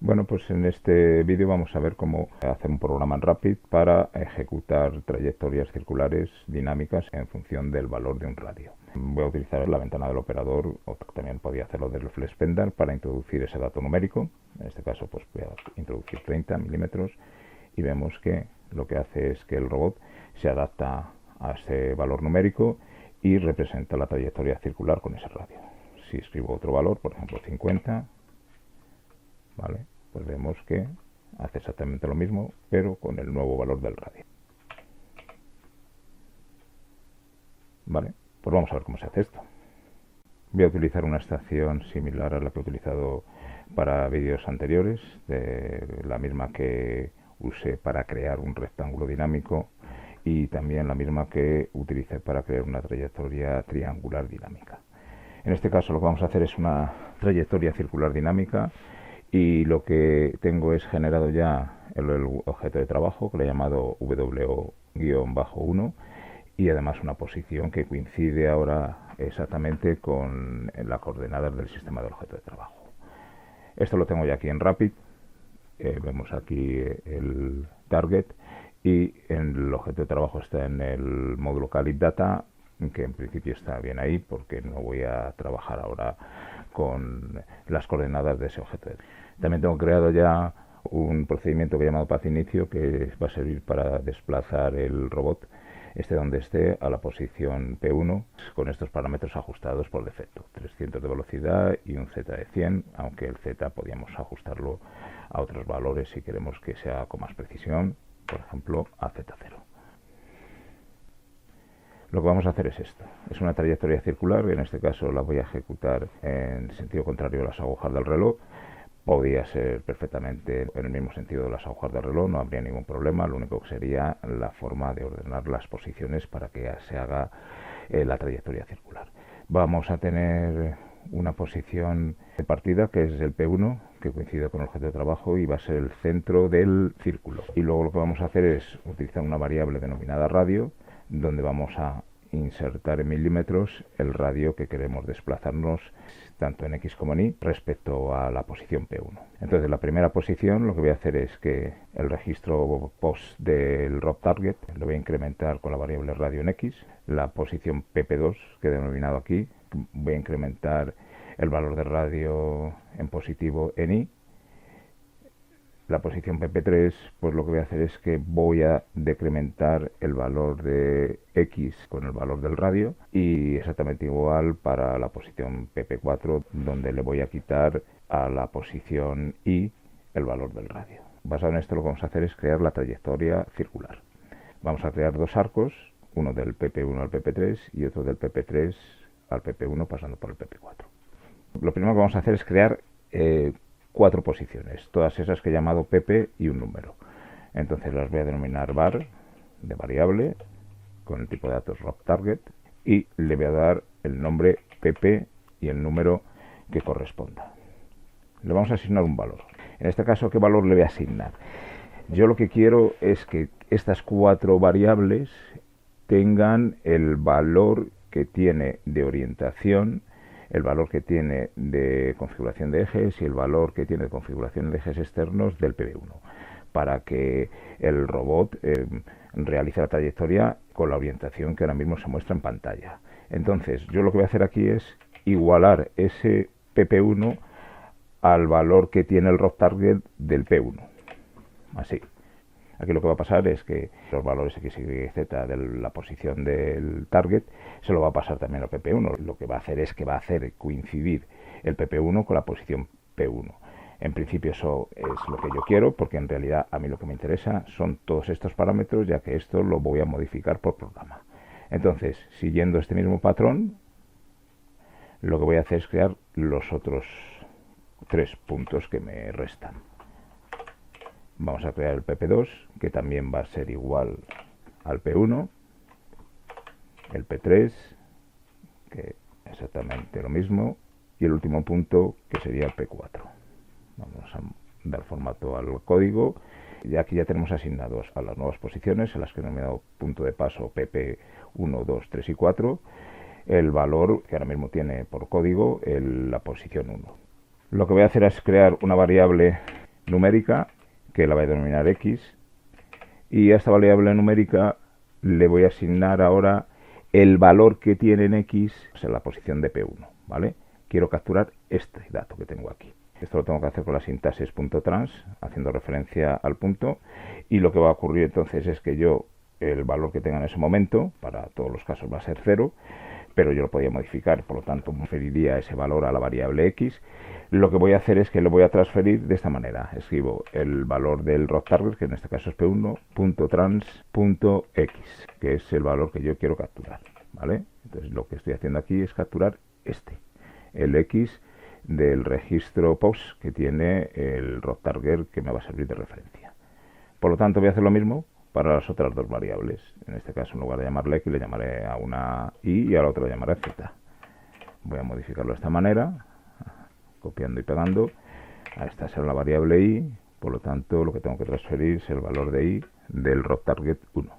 Bueno, pues en este vídeo vamos a ver cómo hacer un programa en Rapid para ejecutar trayectorias circulares dinámicas en función del valor de un radio. Voy a utilizar la ventana del operador, o también podía hacerlo del FlexPendar, para introducir ese dato numérico. En este caso pues voy a introducir 30 milímetros y vemos que lo que hace es que el robot se adapta a ese valor numérico y representa la trayectoria circular con ese radio. Si escribo otro valor, por ejemplo 50, ¿vale? Pues vemos que hace exactamente lo mismo, pero con el nuevo valor del radio. ¿Vale? Pues vamos a ver cómo se hace esto. Voy a utilizar una estación similar a la que he utilizado para vídeos anteriores, de la misma que usé para crear un rectángulo dinámico y también la misma que utilicé para crear una trayectoria triangular dinámica. En este caso lo que vamos a hacer es una trayectoria circular dinámica y lo que tengo es generado ya el objeto de trabajo que le he llamado W-1 y además una posición que coincide ahora exactamente con las coordenadas del sistema del objeto de trabajo. Esto lo tengo ya aquí en Rapid. Vemos aquí el target y el objeto de trabajo está en el módulo Calid Data, que en principio está bien ahí porque no voy a trabajar ahora con las coordenadas de ese objeto. También tengo creado ya un procedimiento que he llamado path inicio, que va a servir para desplazar el robot esté donde esté a la posición P1 con estos parámetros ajustados por defecto, 300 de velocidad y un Z de 100, aunque el Z podíamos ajustarlo a otros valores si queremos que sea con más precisión, por ejemplo a Z0. Lo que vamos a hacer es esto, es una trayectoria circular, en este caso la voy a ejecutar en sentido contrario a las agujas del reloj. Podría ser perfectamente en el mismo sentido de las agujas del reloj, no habría ningún problema, lo único que sería la forma de ordenar las posiciones para que se haga la trayectoria circular. Vamos a tener una posición de partida que es el P1, que coincide con el objeto de trabajo y va a ser el centro del círculo. Y luego lo que vamos a hacer es utilizar una variable denominada radio, donde vamos a insertar en milímetros el radio que queremos desplazarnos tanto en X como en Y respecto a la posición P1. Entonces, la primera posición lo que voy a hacer es que el registro post del ROP target lo voy a incrementar con la variable radio en X. La posición PP2 que he denominado aquí, voy a incrementar el valor de radio en positivo en Y. La posición PP3, pues lo que voy a hacer es que voy a decrementar el valor de X con el valor del radio y exactamente igual para la posición PP4, donde le voy a quitar a la posición Y el valor del radio. Basado en esto lo que vamos a hacer es crear la trayectoria circular. Vamos a crear dos arcos, uno del PP1 al PP3 y otro del PP3 al PP1 pasando por el PP4. Lo primero que vamos a hacer es crear 4 posiciones, todas esas que he llamado pp y un número. Entonces las voy a denominar var de variable con el tipo de datos ROP target y le voy a dar el nombre pp y el número que corresponda. Le vamos a asignar un valor. En este caso, ¿qué valor le voy a asignar? Yo lo que quiero es que estas 4 variables tengan el valor que tiene de orientación, el valor que tiene de configuración de ejes y el valor que tiene de configuración de ejes externos del PB1, para que el robot realice la trayectoria con la orientación que ahora mismo se muestra en pantalla. Entonces, yo lo que voy a hacer aquí es igualar ese PP1 al valor que tiene el ROP target del P1. Así. Aquí lo que va a pasar es que los valores X, Y, Z de la posición del target se lo va a pasar también al PP1. Lo que va a hacer es que va a hacer coincidir el PP1 con la posición P1. En principio eso es lo que yo quiero, porque en realidad a mí lo que me interesa son todos estos parámetros, ya que esto lo voy a modificar por programa. Entonces, siguiendo este mismo patrón, lo que voy a hacer es crear los otros 3 puntos que me restan. Vamos a crear el PP2, que también va a ser igual al P1, el P3, que exactamente lo mismo, y el último punto, que sería el P4. Vamos a dar formato al código, y aquí ya tenemos asignados a las nuevas posiciones, en las que he denominado punto de paso PP1, 2, 3 y 4, el valor que ahora mismo tiene por código la posición 1. Lo que voy a hacer es crear una variable numérica, que la voy a denominar x, y a esta variable numérica le voy a asignar ahora el valor que tiene en x en la posición de P1, ¿vale? Quiero capturar este dato que tengo aquí. Esto lo tengo que hacer con la sintaxis .trans, haciendo referencia al punto, y lo que va a ocurrir entonces es que yo, el valor que tenga en ese momento, para todos los casos va a ser 0, pero yo lo podía modificar, por lo tanto transferiría ese valor a la variable x. Lo que voy a hacer es que lo voy a transferir de esta manera. Escribo el valor del rock target, que en este caso es p1, .trans.x, que es el valor que yo quiero capturar, ¿vale? Entonces lo que estoy haciendo aquí es capturar el x del registro POS que tiene el rock target que me va a servir de referencia. Por lo tanto voy a hacer lo mismo para las otras dos variables. En este caso, en lugar de llamarle x, le llamaré a una y a la otra le llamaré z. Voy a modificarlo de esta manera, copiando y pegando. A esta será la variable y, por lo tanto, lo que tengo que transferir es el valor de y del rock target 1.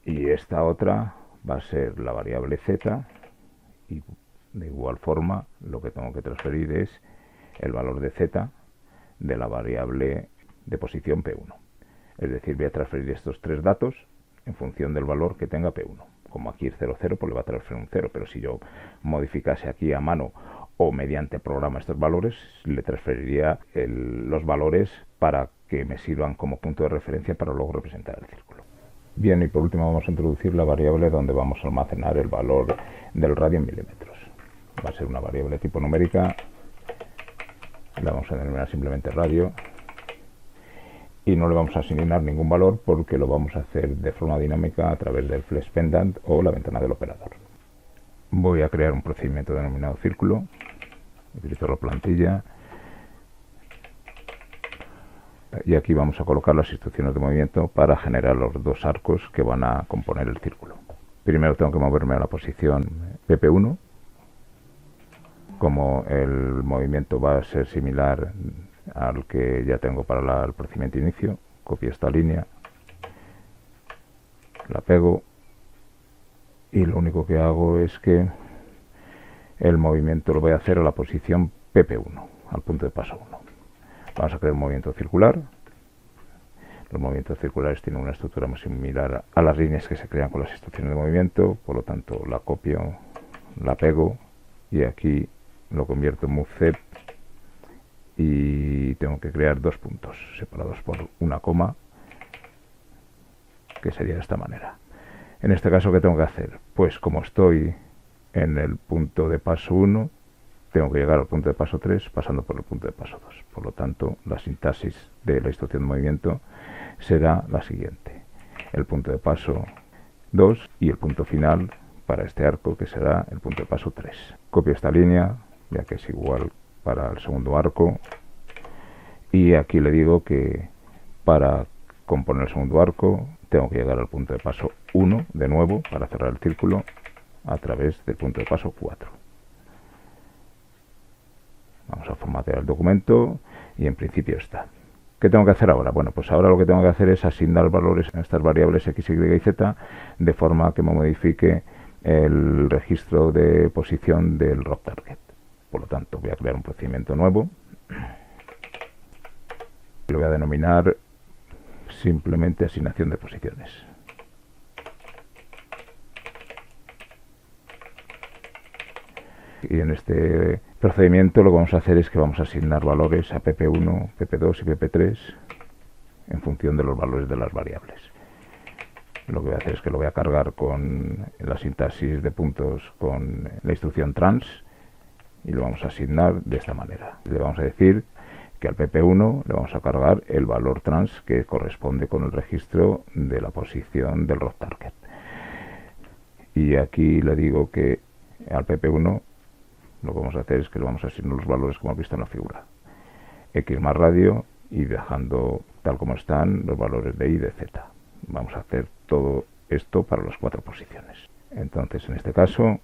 Y esta otra va a ser la variable z, y de igual forma lo que tengo que transferir es el valor de z de la variable de posición P1. Es decir, voy a transferir estos tres datos en función del valor que tenga P1. Como aquí es 0, 0, pues le va a transferir un 0, pero si yo modificase aquí a mano o mediante programa estos valores, le transferiría los valores para que me sirvan como punto de referencia para luego representar el círculo. Bien, y por último vamos a introducir la variable donde vamos a almacenar el valor del radio en milímetros. Va a ser una variable tipo numérica, la vamos a denominar simplemente radio, y no le vamos a asignar ningún valor porque lo vamos a hacer de forma dinámica a través del flex pendant o la ventana del operador. Voy a crear un procedimiento denominado círculo, utilizo la plantilla, y aquí vamos a colocar las instrucciones de movimiento para generar los dos arcos que van a componer el círculo. Primero tengo que moverme a la posición PP1. Como el movimiento va a ser similar al que ya tengo para el procedimiento inicio, copio esta línea, la pego, y lo único que hago es que el movimiento lo voy a hacer a la posición PP1, al punto de paso 1. Vamos a crear un movimiento circular. Los movimientos circulares tienen una estructura muy similar a las líneas que se crean con las instrucciones de movimiento, por lo tanto la copio, la pego, y aquí lo convierto en move y tengo que crear dos puntos separados por una coma, que sería de esta manera. En este caso, ¿qué tengo que hacer? Pues como estoy en el punto de paso 1, tengo que llegar al punto de paso 3 pasando por el punto de paso 2. Por lo tanto, la sintaxis de la instrucción de movimiento será la siguiente: el punto de paso 2 y el punto final para este arco, que será el punto de paso 3. Copio esta línea, ya que es igual para el segundo arco, y aquí le digo que para componer el segundo arco tengo que llegar al punto de paso 1 de nuevo para cerrar el círculo a través del punto de paso 4. Vamos a formatear el documento y en principio está. ¿Qué tengo que hacer ahora? Bueno, pues ahora lo que tengo que hacer es asignar valores a estas variables x, y y z de forma que me modifique el registro de posición del rock target. Por lo tanto, voy a crear un procedimiento nuevo. Lo voy a denominar simplemente asignación de posiciones. Y en este procedimiento lo que vamos a hacer es que vamos a asignar valores a pp1, pp2 y pp3 en función de los valores de las variables. Lo que voy a hacer es que lo voy a cargar con la sintaxis de puntos con la instrucción trans, y lo vamos a asignar de esta manera. Le vamos a decir que al pp1 le vamos a cargar el valor trans que corresponde con el registro de la posición del rock target. Y aquí le digo que al pp1 lo que vamos a hacer es que le vamos a asignar los valores como hemos visto en la figura. X más radio, y dejando tal como están los valores de y y de z. Vamos a hacer todo esto para las 4 posiciones. Entonces, en este caso,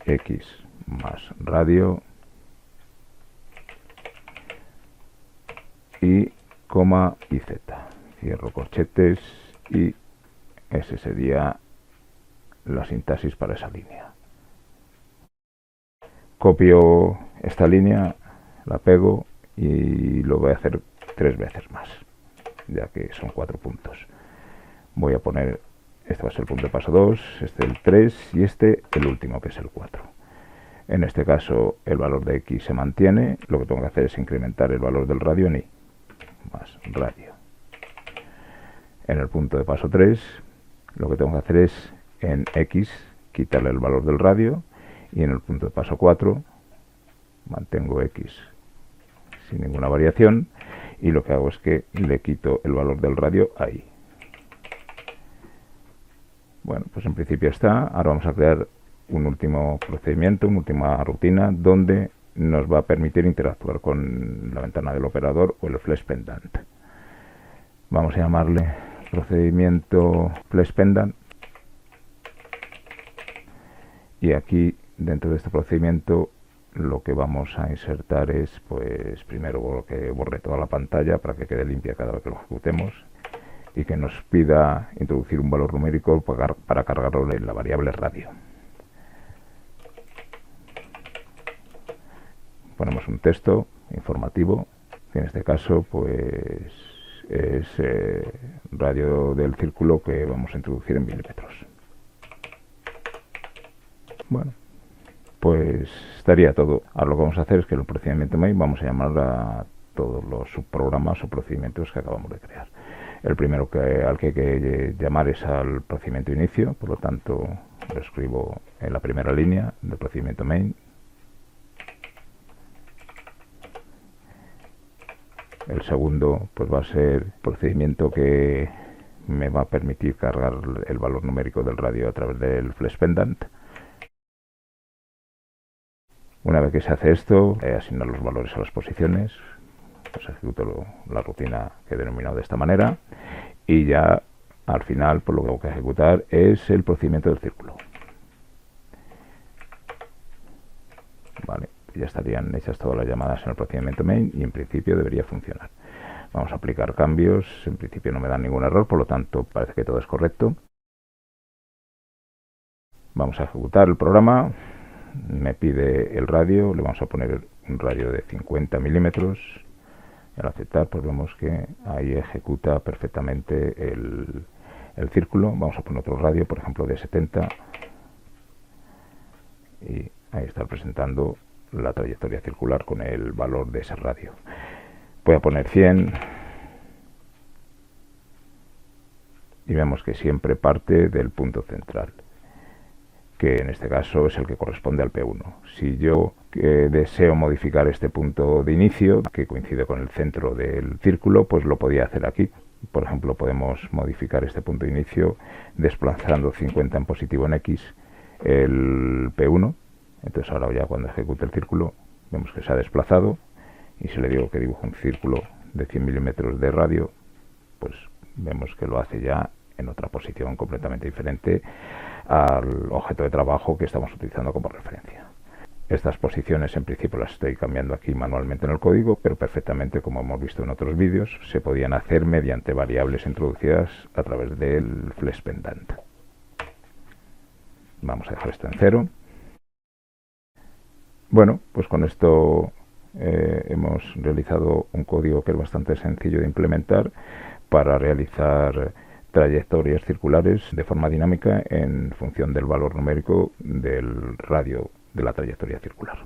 x más radio y coma y z. Cierro corchetes y ese sería la sintaxis para esa línea. Copio esta línea, la pego y lo voy a hacer 3 veces más, ya que son 4 puntos. Voy a poner, este va a ser el punto de paso 2, este el 3 y este el último, que es el 4. En este caso el valor de X se mantiene, lo que tengo que hacer es incrementar el valor del radio en Y, más radio. En el punto de paso 3, lo que tengo que hacer es en X quitarle el valor del radio, y en el punto de paso 4 mantengo X sin ninguna variación, y lo que hago es que le quito el valor del radio ahí. Bueno, pues en principio está. Ahora vamos a crear un último procedimiento, una última rutina, donde nos va a permitir interactuar con la ventana del operador o el flash pendant. Vamos a llamarle procedimiento flash pendant, y aquí dentro de este procedimiento lo que vamos a insertar es, pues primero que borre toda la pantalla para que quede limpia cada vez que lo ejecutemos, y que nos pida introducir un valor numérico para cargarlo en la variable radio. Ponemos un texto informativo, que en este caso pues es radio del círculo que vamos a introducir en milímetros. Bueno, pues estaría todo. Ahora lo que vamos a hacer es que en el procedimiento main vamos a llamar a todos los subprogramas o procedimientos que acabamos de crear. El primero al que hay que llamar es al procedimiento inicio, por lo tanto lo escribo en la primera línea del procedimiento main. El segundo pues va a ser procedimiento que me va a permitir cargar el valor numérico del radio a través del flash pendant. Una vez que se hace esto, asignar los valores a las posiciones, pues ejecuto la rutina que he denominado de esta manera, y ya al final pues lo que tengo que ejecutar es el procedimiento del círculo. Vale, ya estarían hechas todas las llamadas en el procedimiento main y en principio debería funcionar. Vamos a aplicar cambios, en principio no me dan ningún error, por lo tanto parece que todo es correcto. Vamos a ejecutar el programa. Me pide el radio, le vamos a poner un radio de 50 milímetros. Al aceptar, pues vemos que ahí ejecuta perfectamente el círculo. Vamos a poner otro radio, por ejemplo de 70, y ahí está presentando la trayectoria circular con el valor de ese radio. Voy a poner 100 y vemos que siempre parte del punto central, que en este caso es el que corresponde al P1. Si yo deseo modificar este punto de inicio, que coincide con el centro del círculo, pues lo podía hacer aquí. Por ejemplo, podemos modificar este punto de inicio desplazando 50 en positivo en X el P1. Entonces ahora ya cuando ejecute el círculo vemos que se ha desplazado, y si le digo que dibuje un círculo de 100 milímetros de radio, pues vemos que lo hace ya en otra posición completamente diferente al objeto de trabajo que estamos utilizando como referencia. Estas posiciones en principio las estoy cambiando aquí manualmente en el código, pero perfectamente, como hemos visto en otros vídeos, se podían hacer mediante variables introducidas a través del flash pendant. Vamos a dejar esto en 0. Bueno, pues con esto hemos realizado un código que es bastante sencillo de implementar para realizar trayectorias circulares de forma dinámica en función del valor numérico del radio de la trayectoria circular.